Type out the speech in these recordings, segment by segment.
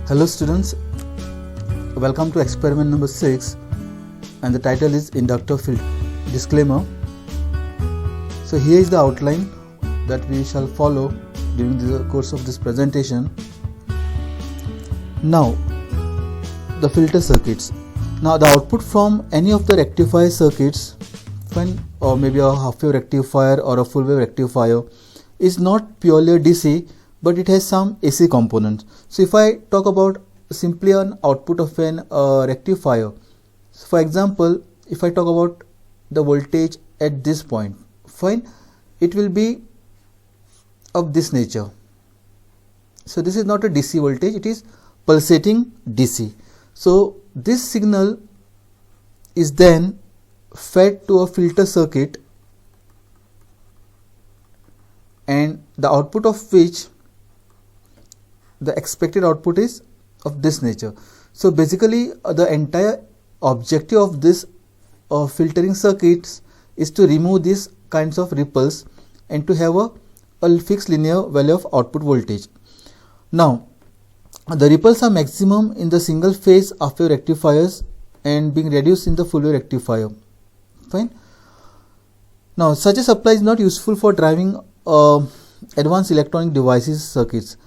Hello students, welcome to experiment number 6 and the title is inductor field. Disclaimer. So here is the outline that we shall follow during the course of this presentation. Now the filter circuits. Now the output from any of the rectifier circuits, or maybe a half wave rectifier or a full wave rectifier, is not purely a DC, but it has some AC components. So if I talk about simply an output of an rectifier, so for example, if I talk about the voltage at this point, fine, it will be of this nature. So this is not a DC voltage, it is pulsating DC. So this signal is then fed to a filter circuit, and the output of which, the expected output, is of this nature. So basically the entire objective of this filtering circuits is to remove these kinds of ripples and to have a fixed linear value of output voltage. Now the ripples are maximum in the single phase half wave rectifiers and being reduced in the full wave rectifier. Fine. Now such a supply is not useful for driving advanced electronic devices circuits.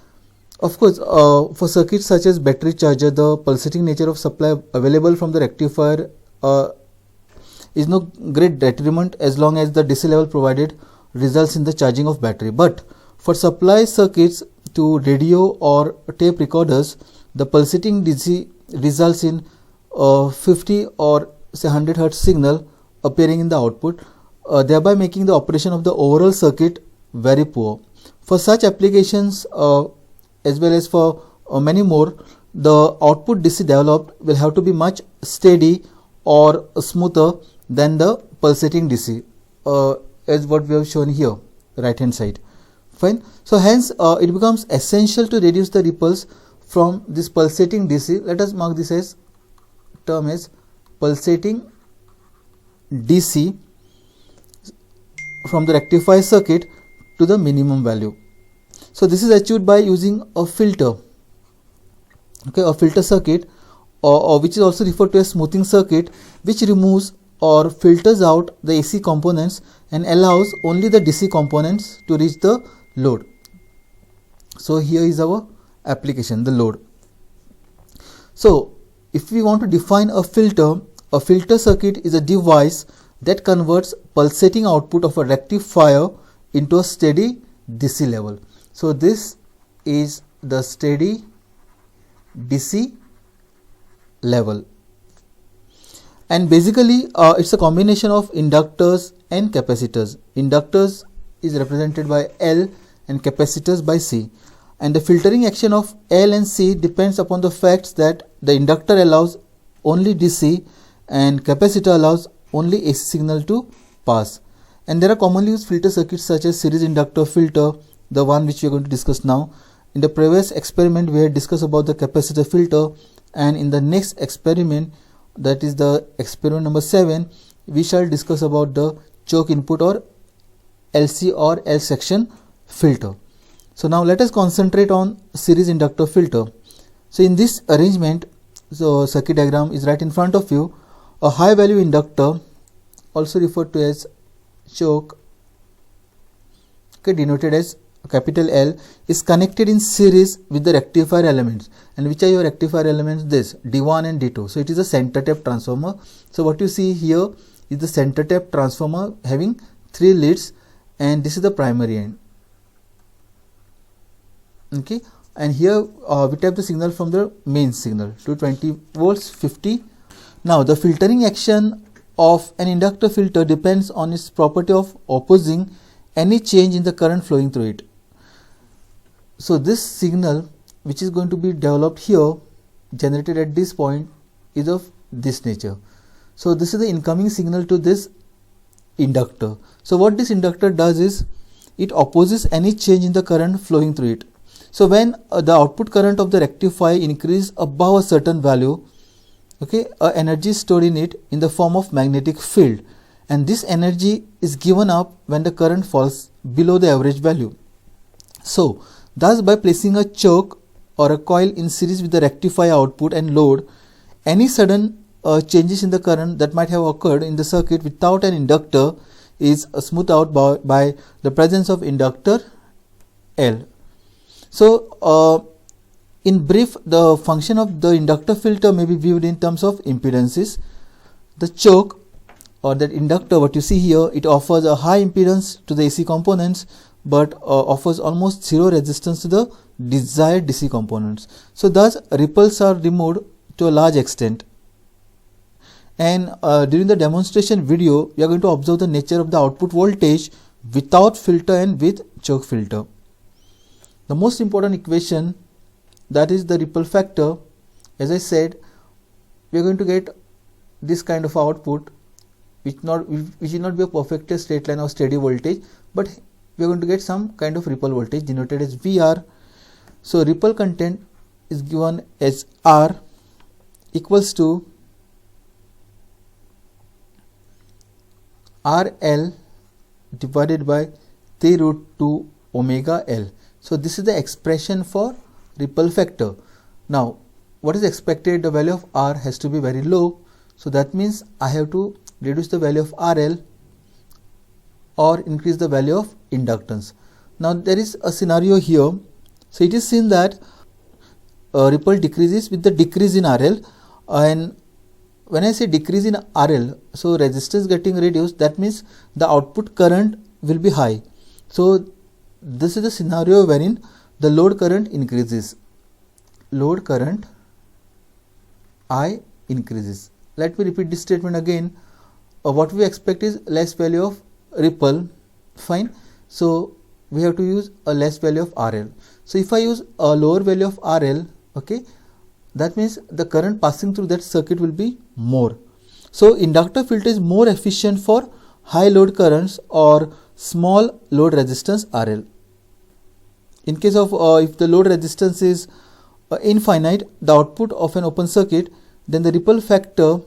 Of course, for circuits such as battery charger, the pulsating nature of supply available from the rectifier is no great detriment as long as the DC level provided results in the charging of battery. But for supply circuits to radio or tape recorders, the pulsating DC results in 50 or say 100 Hz signal appearing in the output, thereby making the operation of the overall circuit very poor. For such applications, as well as for many more, the output DC developed will have to be much steady or smoother than the pulsating DC, as what we have shown here, right hand side. Fine. So hence it becomes essential to reduce the ripples from this pulsating DC. Let us mark this as term as pulsating DC from the rectifier circuit to the minimum value. So this is achieved by using a filter, okay, a filter circuit, or which is also referred to as smoothing circuit, which removes or filters out the AC components and allows only the DC components to reach the load. So here is our application, the load. So if we want to define a filter circuit is a device that converts pulsating output of a rectifier into a steady DC level. So this is the steady DC level, and basically it's a combination of inductors and capacitors. Inductors is represented by L and capacitors by C, and the filtering action of L and C depends upon the facts that the inductor allows only DC and capacitor allows only AC signal to pass. And there are commonly used filter circuits such as series inductor filter, the one which we are going to discuss now. In the previous experiment we had discussed about the capacitor filter, and in the next experiment, that is the experiment number 7, we shall discuss about the choke input or LC or L section filter. So now let us concentrate on series inductor filter. So in this arrangement, so circuit diagram is right in front of you. A high value inductor, also referred to as choke, okay, denoted as capital L, is connected in series with the rectifier elements. And which are your rectifier elements? This D1 and D2. So it is a center tap transformer. So what you see here is the center tap transformer having 3 leads, and this is the primary end. Okay, and here we tap the signal from the main signal to 20 volts 50. Now the filtering action of an inductor filter depends on its property of opposing any change in the current flowing through it. So this signal which is going to be developed here, generated at this point, is of this nature. So this is the incoming signal to this inductor. So what this inductor does is it opposes any change in the current flowing through it. So when the output current of the rectifier increases above a certain value, okay, energy is stored in it in the form of magnetic field, and this energy is given up when the current falls below the average value. So thus by placing a choke or a coil in series with the rectifier output and load, any sudden changes in the current that might have occurred in the circuit without an inductor is smoothed out by the presence of inductor L. So in brief, the function of the inductor filter may be viewed in terms of impedances. The choke or that inductor, what you see here, it offers a high impedance to the AC components but offers almost zero resistance to the desired DC components. So thus ripples are removed to a large extent. And during the demonstration video, we are going to observe the nature of the output voltage without filter and with choke filter. The most important equation, that is the ripple factor. As I said, we are going to get this kind of output which will not be a perfectly straight line or steady voltage, but we are going to get some kind of ripple voltage denoted as VR. So ripple content is given as R equals to RL divided by 3 root 2 omega L. So this is the expression for ripple factor. Now what is expected? The value of R has to be very low, so that means I have to reduce the value of RL or increase the value of inductance. Now there is a scenario here. So it is seen that ripple decreases with the decrease in RL, and when I say decrease in RL, so resistance getting reduced, that means the output current will be high. So this is the scenario wherein the load current increases. Load current I increases. Let me repeat this statement again. What we expect is less value of ripple, fine. So we have to use a less value of RL. So if I use a lower value of RL, okay, that means the current passing through that circuit will be more. So inductor filter is more efficient for high load currents or small load resistance RL. In case of if the load resistance is infinite, the output of an open circuit, then the ripple factor,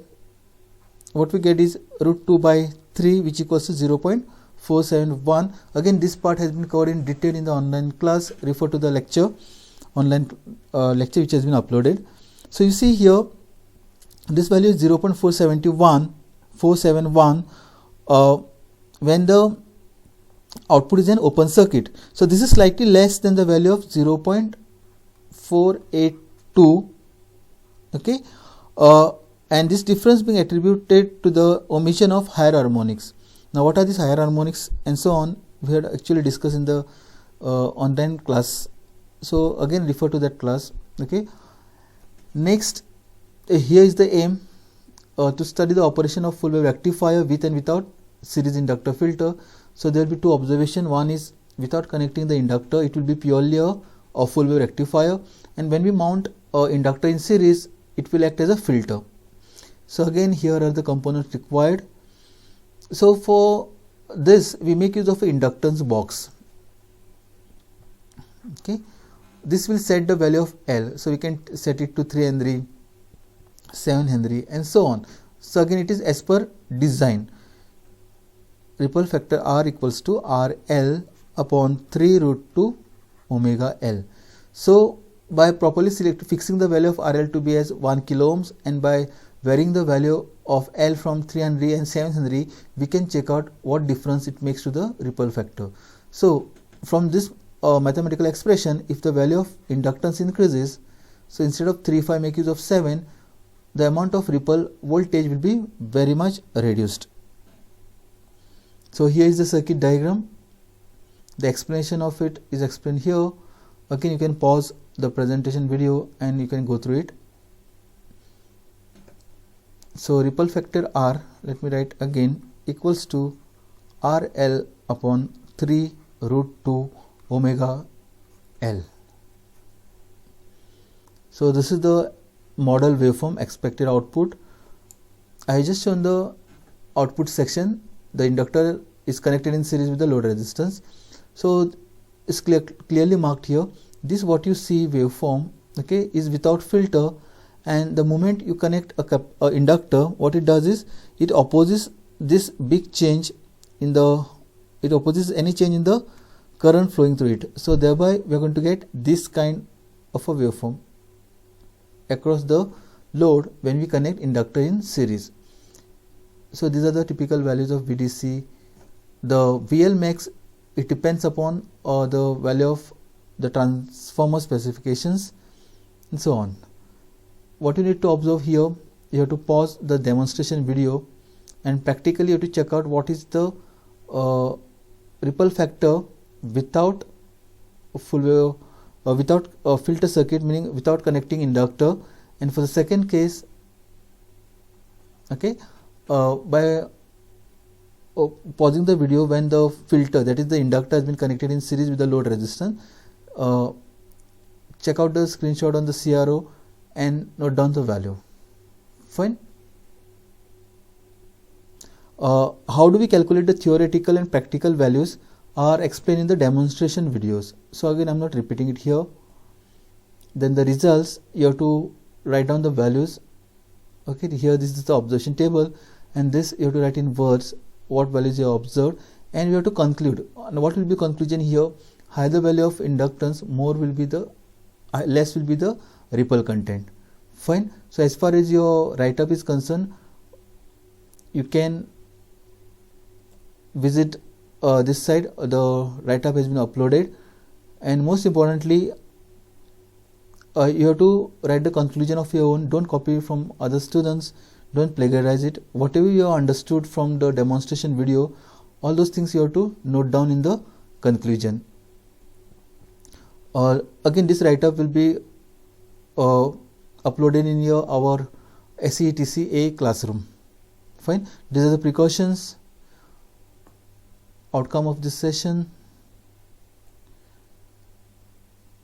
what we get is root 2 by 3, which equals to 0.471. Again, this part has been covered in detail in the online class. Refer to the lecture, online lecture which has been uploaded. So you see here, this value is 0.471 when the output is an open circuit. So this is slightly less than the value of 0.482. Okay. And this difference being attributed to the omission of higher harmonics. Now what are these higher harmonics and so on, we had actually discussed in the online class. So again refer to that class. Okay. Next, here is the aim to study the operation of full wave rectifier with and without series inductor filter. So there will be two observations. One is without connecting the inductor, it will be purely a full wave rectifier, and when we mount inductor in series, it will act as a filter. So again, here are the components required. So for this, we make use of an inductance box. Okay, this will set the value of L. So we can set it to 3 Henry, 7 Henry, and so on. So again, it is as per design. Ripple factor R equals to RL upon 3 root 2 omega L. So by properly fixing the value of RL to be as 1 kilo ohms, and by varying the value of L from 3 Henry and 7 Henry, we can check out what difference it makes to the ripple factor. So from this mathematical expression, if the value of inductance increases, so instead of 3, if I make use of 7, the amount of ripple voltage will be very much reduced. So here is the circuit diagram. The explanation of it is explained here. Again, you can pause the presentation video and you can go through it. So ripple factor R, let me write again, equals to RL upon 3 root 2 omega L. So this is the model waveform expected output. I just shown the output section. The inductor is connected in series with the load resistance. So it's clearly marked here. This what you see waveform, okay, is without filter, and the moment you connect a inductor, what it does is it opposes this big change in the, opposes any change in the current flowing through it. So thereby we are going to get this kind of a waveform across the load when we connect inductor in series. So these are the typical values of VDC. The VL max, it depends upon the value of the transformer specifications and so on. What you need to observe here, you have to pause the demonstration video and practically you have to check out what is the ripple factor without a full wave, without a filter circuit, meaning without connecting inductor. And for the second case, okay, by pausing the video when the filter, that is the inductor, has been connected in series with the load resistance. Check out the screenshot on the CRO and note down the value. Fine. How do we calculate the theoretical and practical values are explained in the demonstration videos. So again, I'm not repeating it here. Then the results, you have to write down the values. Okay, here this is the observation table, and this you have to write in words what values you have observed, and you have to conclude. And what will be conclusion here? Higher the value of inductance, more will be the less will be the ripple content. Fine. So as far as your write-up is concerned, you can visit this site. The write-up has been uploaded, and most importantly, you have to write the conclusion of your own. Don't copy it from other students, don't plagiarize it. Whatever you have understood from the demonstration video, all those things you have to note down in the conclusion. Again, this write-up will be uploaded in our SETCA classroom. Fine. These are the precautions, outcome of this session,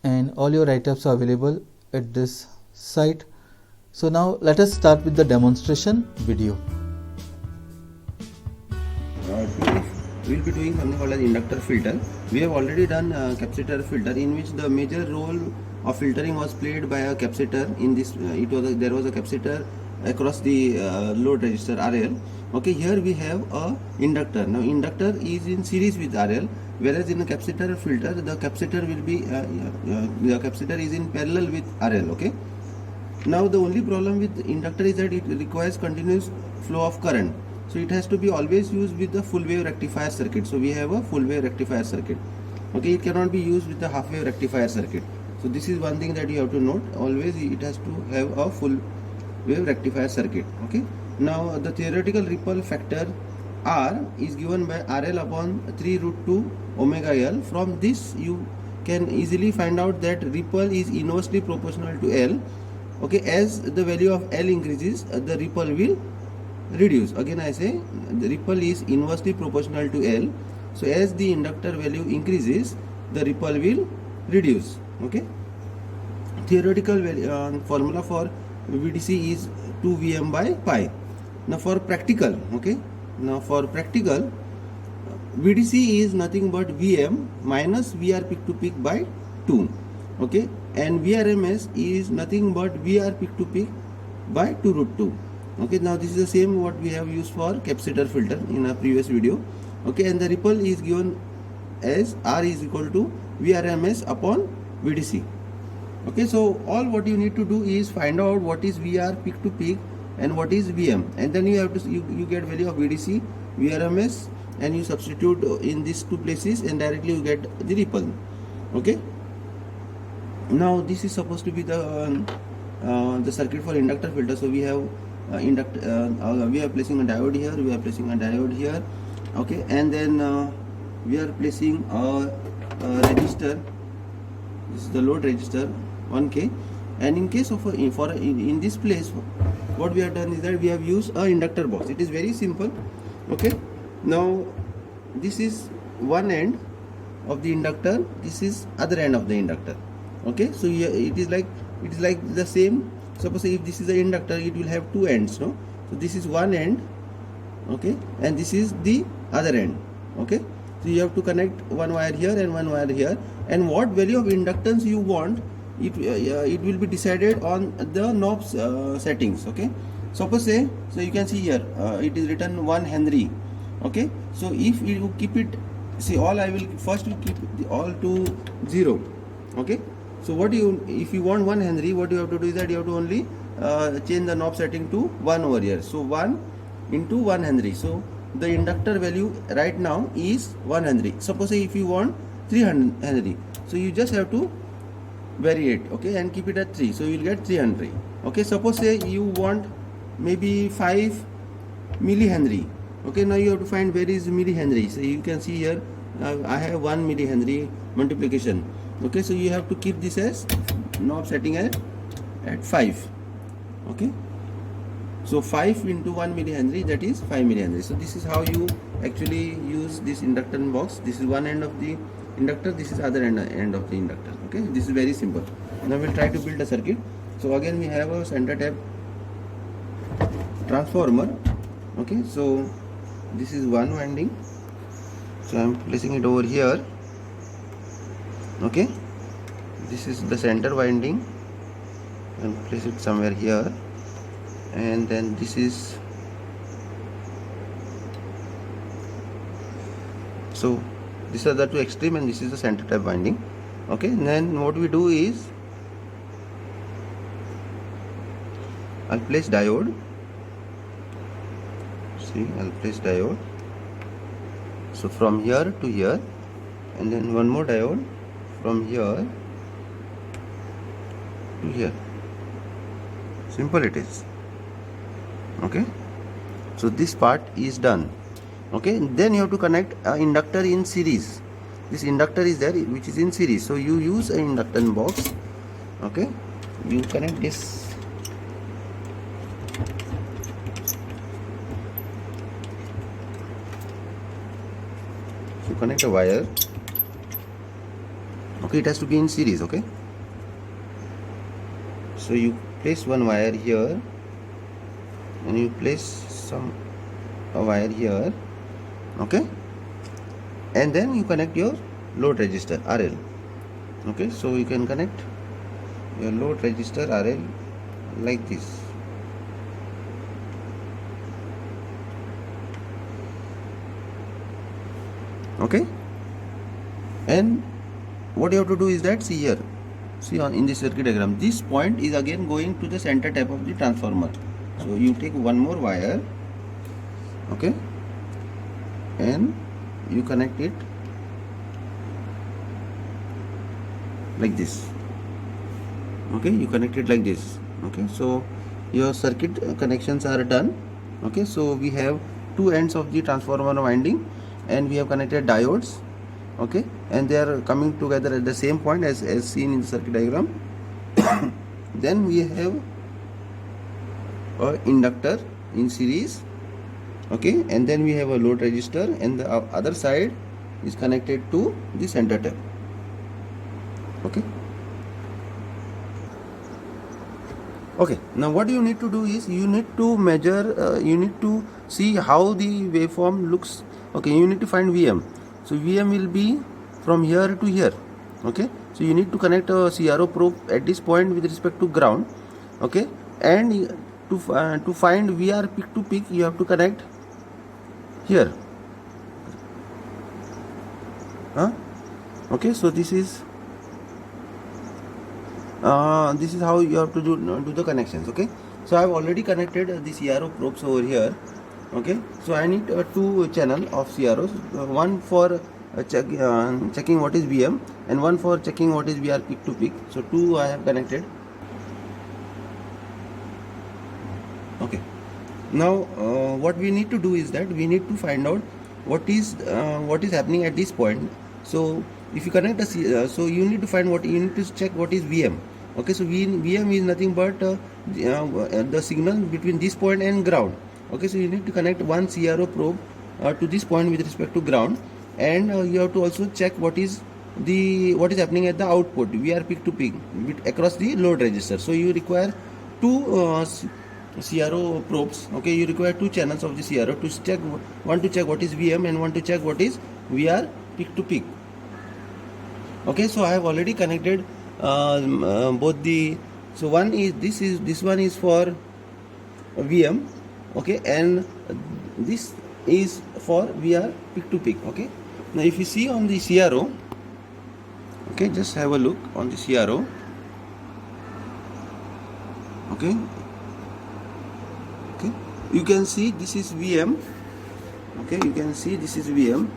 and all your write-ups are available at this site. So now let us start with the demonstration video. We will be doing something called as inductor filter. We have already done capacitor filter, in which the major role of filtering was played by a capacitor. In this, there was a capacitor across the load resistor RL. Okay, here we have a inductor. Now inductor is in series with RL, whereas in a capacitor filter, the capacitor will be the capacitor is in parallel with RL. Okay. Now the only problem with inductor is that it requires continuous flow of current. So it has to be always used with the full wave rectifier circuit. So we have a full wave rectifier circuit. Okay, it cannot be used with the half wave rectifier circuit. So this is one thing that you have to note. Always it has to have a full wave rectifier circuit. Okay. Now the theoretical ripple factor R is given by RL upon 3 root 2 omega L. From this you can easily find out that ripple is inversely proportional to L. Okay, as the value of L increases, the ripple will reduce. Again I say the ripple is inversely proportional to L. So as the inductor value increases, the ripple will reduce. Okay. Theoretical formula for VDC is 2 Vm by pi. Now for practical, okay. Now for practical, VDC is nothing but Vm minus VR peak to peak by 2. Okay, and VRMS is nothing but VR peak to peak by 2 root 2. Okay, now this is the same what we have used for capacitor filter in a previous video. Okay, and the ripple is given as R is equal to VRMS upon VDC. Okay, so all what you need to do is find out what is VR peak to peak and what is Vm, and then you have to you get value of VDC, VRMS, and you substitute in these two places, and directly you get the ripple. Okay. Now this is supposed to be the circuit for inductor filter. So we have we are placing a diode here, we are placing a diode here. Okay, and then we are placing a resistor. This is the load resistor 1K, and in case of in this place, what we have done is that we have used a inductor box. It is very simple. Okay, now this is one end of the inductor, this is other end of the inductor. Okay, so it is like the same. Suppose if this is the inductor, it will have two ends, no? So this is one end, okay, and this is the other end. Okay, so you have to connect one wire here and one wire here, and what value of inductance you want, it will be decided on the knobs settings. Okay, suppose say, so you can see here it is written 1 Henry. Okay, so if you keep it, see, all I will first keep all to 0. Okay, So if you want 1 Henry, what you have to do is that you have to only change the knob setting to 1 over here. So 1 into 1 Henry. So the inductor value right now is 1 Henry. Suppose if you want 3 Henry, so you just have to vary it, okay, and keep it at 3. So you will get 3 Henry. Okay, suppose say you want maybe 5 millihenry. Okay, now you have to find where is millihenry. So you can see here I have 1 millihenry multiplication. Okay, so you have to keep this as knob setting at 5. Okay, so 5 into 1 millihenry, that is 5 millihenry. So this is how you actually use this inductance box. This is one end of the inductor, this is other end of the inductor. Okay, this is very simple. Now we'll try to build a circuit. So again we have a center tap transformer. Okay, so this is one winding, so I'm placing it over here. Okay, this is the center winding, and place it somewhere here, and then this is, so these are the two extreme, and this is the center tap winding. Okay, and then what we do is I'll place diode. See, I'll place diode. So from here to here, and then one more diode from here to here. Simple it is. Okay, so this part is done. Okay, then you have to connect an inductor in series. This inductor is there, which is in series. So you use an inductance box. Okay, you connect this. So connect a wire. Okay, it has to be in series. Okay, so you place one wire here, and you place a wire here. Okay, and then you connect your load resistor RL. Okay, so you can connect your load resistor RL like this. Okay, and what you have to do is that, see here, see in the circuit diagram, this point is again going to the center tap of the transformer. So you take one more wire, okay, and you connect it like this. Okay, you connect it like this. Okay, so your circuit connections are done. Okay, so we have two ends of the transformer winding, and we have connected diodes. Okay, and they are coming together at the same point as seen in the circuit diagram. Then we have a inductor in series. Okay, and then we have a load resistor, and the other side is connected to the center tap. Okay, okay, now what you need to do is you need to measure, you need to see how the waveform looks. Okay, you need to find VM. So VM will be from here to here. Okay, so you need to connect a CRO probe at this point with respect to ground. Okay, and to find VR peak to peak, you have to connect here. Okay, so this is how you have to do the connections. Okay, so I have already connected the CRO probes over here. Okay, so I need two channel of CROs, one for checking what is VM, and one for checking what is VR peak to peak. So two I have connected. Okay, now what we need to do is that we need to find out what is happening at this point. So if you connect so you need to find you need to check what is VM. Okay, so VM is nothing but the signal between this point and ground. Okay, so you need to connect one CRO probe to this point with respect to ground, and you have to also check what is happening at the output VR peak to peak across the load resistor. So you require two CRO probes. Okay, you require two channels of the CRO to check, one to check what is VM and one to check what is VR peak to peak. Okay, so I have already connected both the, so one is this one is for VM. Okay, and this is for VR peak to peak. Okay, now if you see on the CRO, Okay, just have a look on the CRO. Okay, you can see this is VM. Okay, you can see this is VM.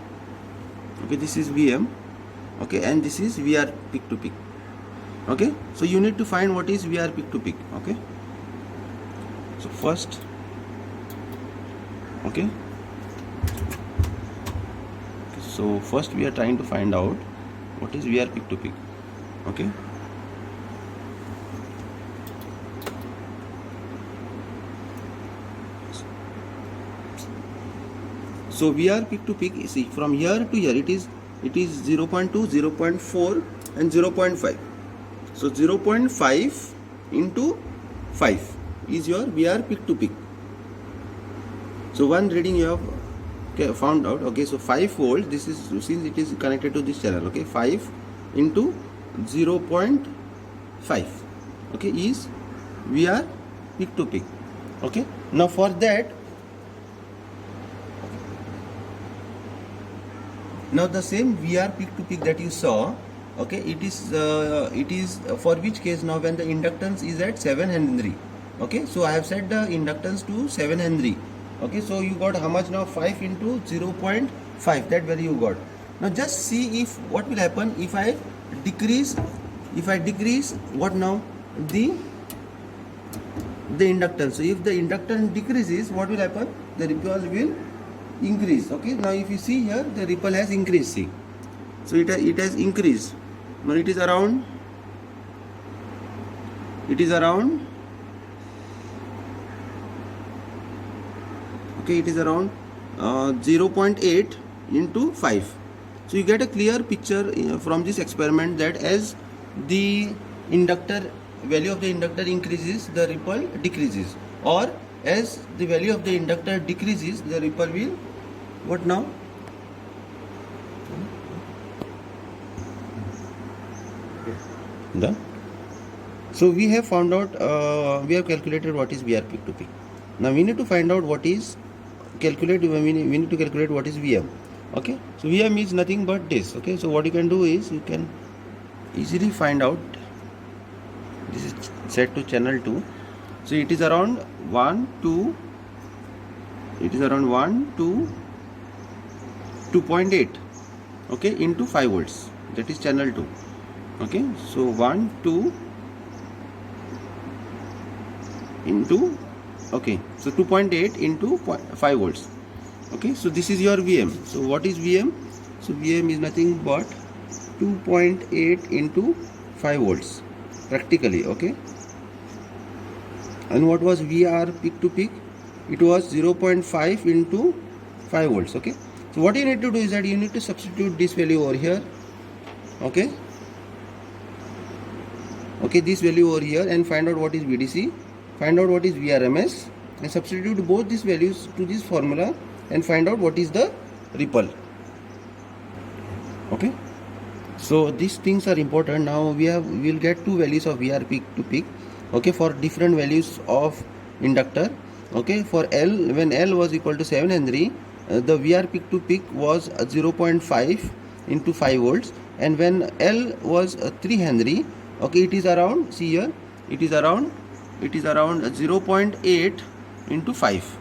Okay, this is VM. Okay, and this is VR peak to peak. Okay, so you need to find what is VR peak to peak. Okay, so first, okay, so first we are trying to find out what is VR peak to peak. Okay, so VR peak to peak, see, from here to here it is 0.2, 0.4 and 0.5. So 0.5 into 5 is your VR peak to peak. So one reading you have found out. Okay, so 5 volts, this is, since it is connected to this channel, okay, 5 into 0.5, okay, is VR peak to peak. Okay, now for that, now the same VR peak to peak that you saw, okay, it is for which case? Now when the inductance is at 7 Henry. Okay, so I have set the inductance to 7 Henry. Okay, so you got how much now? 5 into 0.5, that value you got. Now just see if what will happen if I decrease what now? The inductance. So if the inductance decreases, what will happen? The ripple will increase. Okay, now if you see here, the ripple has increased. See, so it has increased. Now it is around okay, it is around 0.8 into 5. So you get a clear picture from this experiment that as the value of the inductor increases, the ripple decreases, or as the value of the inductor decreases, the ripple will what now? Done. So we have found out, we have calculated what is VR peak to peak. Now we need to find out what is we need to calculate what is VM. Okay, so VM is nothing but this. Okay, so what you can do is you can easily find out. This is set to channel 2. So it is around 1 to 2.8, okay, into 5 volts, that is channel 2. Okay, so 1 2 into, okay, so 2.8 into 5 volts. Okay, so this is your VM. So what is VM? So VM is nothing but 2.8 into 5 volts practically. Okay, and what was VR peak to peak? It was 0.5 into 5 volts. Okay, so what you need to do is that you need to substitute this value over here. Okay, this value over here, and find out what is VDC, find out what is VRMS, and substitute both these values to this formula and find out what is the ripple. Okay, so these things are important. Now we'll get two values of VR peak to peak, okay, for different values of inductor. Okay, for L, when L was equal to 7 Henry, the VR peak to peak was 0.5 into 5 volts, and when L was 3 Henry, okay, it is around, see here, it is around 0.8 into 5.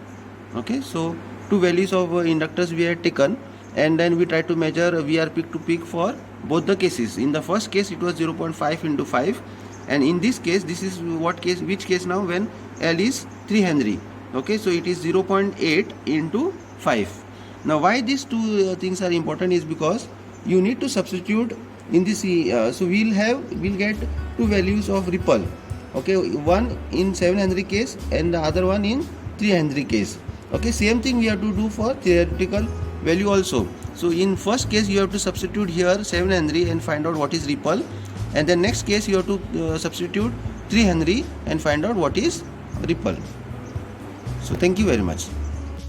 Okay, so two values of inductors we had taken, and then we tried to measure VR peak to peak for both the cases. In the first case it was 0.5 into 5, and in this case, this is what case, which case now, when L is 3 Henry. Okay, so it is 0.8 into 5. Now why these two things are important is because you need to substitute in this, so we'll get two values of ripple. Okay, one in 7 Henry case and the other one in 3 Henry case. Okay, same thing we have to do for theoretical value also. So in first case you have to substitute here 7 Henry and find out what is ripple, and then next case you have to substitute 3 Henry and find out what is ripple. So thank you very much.